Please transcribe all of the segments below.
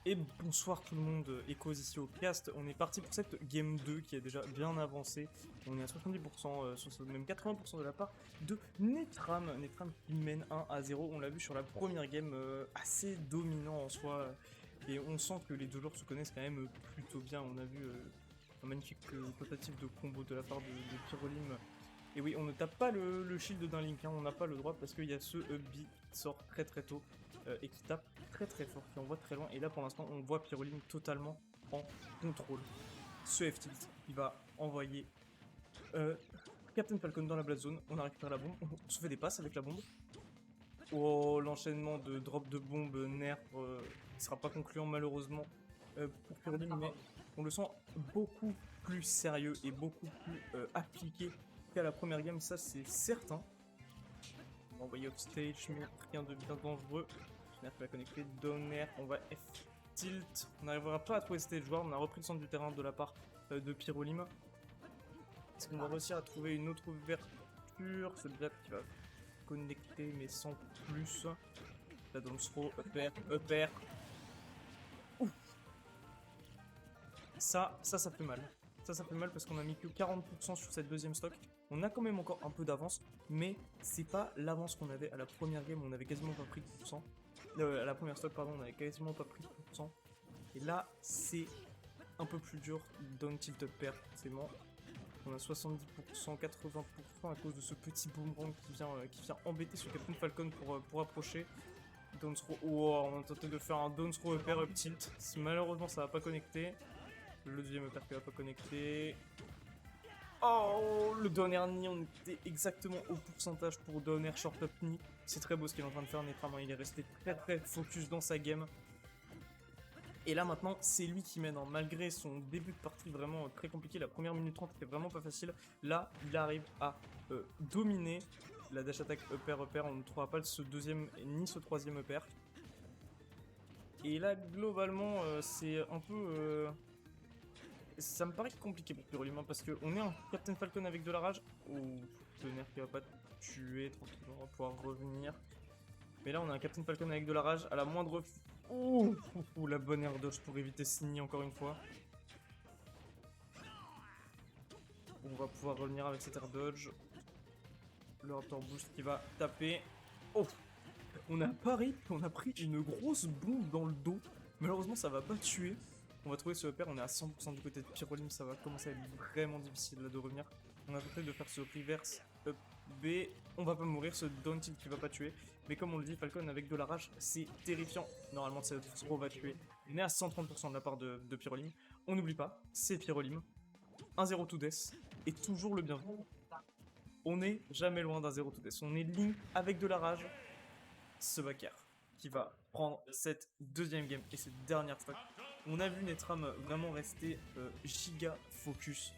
Et bonsoir tout le monde, Echoes ici au cast. On est parti pour cette game 2 qui est déjà bien avancée. On est à 70%, même 80% de la part de Netram. Netram qui mène 1-0. On l'a vu sur la première game, assez dominant en soi. Et on sent que les deux joueurs se connaissent quand même plutôt bien. On a vu un magnifique tentative de combo de la part de Pyrolim. Et oui, on ne tape pas le shield d'un Link, hein, on n'a pas le droit parce qu'il y a ce up B qui sort très très tôt et qui tape très très fort, qui envoie très loin. Et là pour l'instant, on voit Pyroline totalement en contrôle. Ce F-tilt, il va envoyer Captain Falcon dans la blast zone. On a récupéré la bombe, on se fait des passes avec la bombe. Oh, l'enchaînement de drop de bombe nerf ne sera pas concluant malheureusement pour Pyroline, mais on le sent beaucoup plus sérieux et beaucoup plus appliqué qu'à la première game, ça c'est certain. On va envoyer offstage, mais rien de bien dangereux. Nerf va connecter, down air, on va F tilt. On n'arrivera pas à trouver stage joueur, on a repris le centre du terrain de la part de Pyrolim. Est-ce qu'on va réussir à trouver une autre ouverture? Ce Jab qui va connecter mais sans plus. La down throw, up air. Ouf. Ça fait mal. Ça fait mal parce qu'on a mis que 40% sur cette deuxième stock. On a quand même encore un peu d'avance, mais c'est pas l'avance qu'on avait à la première game, on avait quasiment pas pris 10%. À la première stock, pardon, on avait quasiment pas pris 10%. Et là, c'est un peu plus dur. Down tilt up pair, forcément. On a 70%, 80% à cause de ce petit boomerang qui vient embêter sur Captain Falcon pour approcher. Down throw, oh, on a tenté de faire un down throw up air up tilt. Malheureusement, ça va pas connecter. Le deuxième upper qui va pas connecter. Oh, le down air knee, on était exactement au pourcentage pour down air short up knee. C'est très beau ce qu'il est en train de faire, Netram. Il est resté très focus dans sa game. Et là maintenant, c'est lui qui mène, hein. Malgré son début de partie vraiment très compliqué, la première minute 30 était vraiment pas facile. Là, il arrive à dominer la dash attack upper. On ne trouvera pas ce deuxième ni ce troisième upper. Et là, globalement, c'est un peu... ça me paraît compliqué pour Pyrolim, parce qu'on est un Captain Falcon avec de la rage. Oh, le nerf qui va pas tuer, tranquillement, on va pouvoir revenir. Mais là, on a un Captain Falcon avec de la rage, à la moindre... Ouh, la bonne air dodge pour éviter Signy encore une fois. On va pouvoir revenir avec cette air dodge. Le Raptor Boost qui va taper. Oh, on a pari, on a pris une grosse bombe dans le dos. Malheureusement, ça va pas tuer. On va trouver ce upper, on est à 100% du côté de Pyrolim, ça va commencer à être vraiment difficile là de revenir. On a tenté de faire ce reverse up B, on va pas mourir, ce down tilt qui va pas tuer. Mais comme on le dit, Falcon avec de la rage, c'est terrifiant. Normalement, cette throw va tuer. On est à 130% de la part de Pyrolim. On n'oublie pas, c'est Pyrolim. 1-0 to death, et toujours le bienvenu. On n'est jamais loin d'un 0 to death. On est Link avec de la rage, ce backer qui va prendre cette deuxième game et cette dernière stock. On a vu Netram vraiment rester giga focus.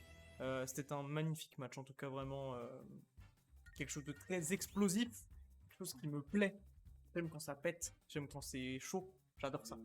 C'était un magnifique match, en tout cas vraiment quelque chose de très explosif, quelque chose qui me plaît. J'aime quand ça pète, j'aime quand c'est chaud, j'adore ça.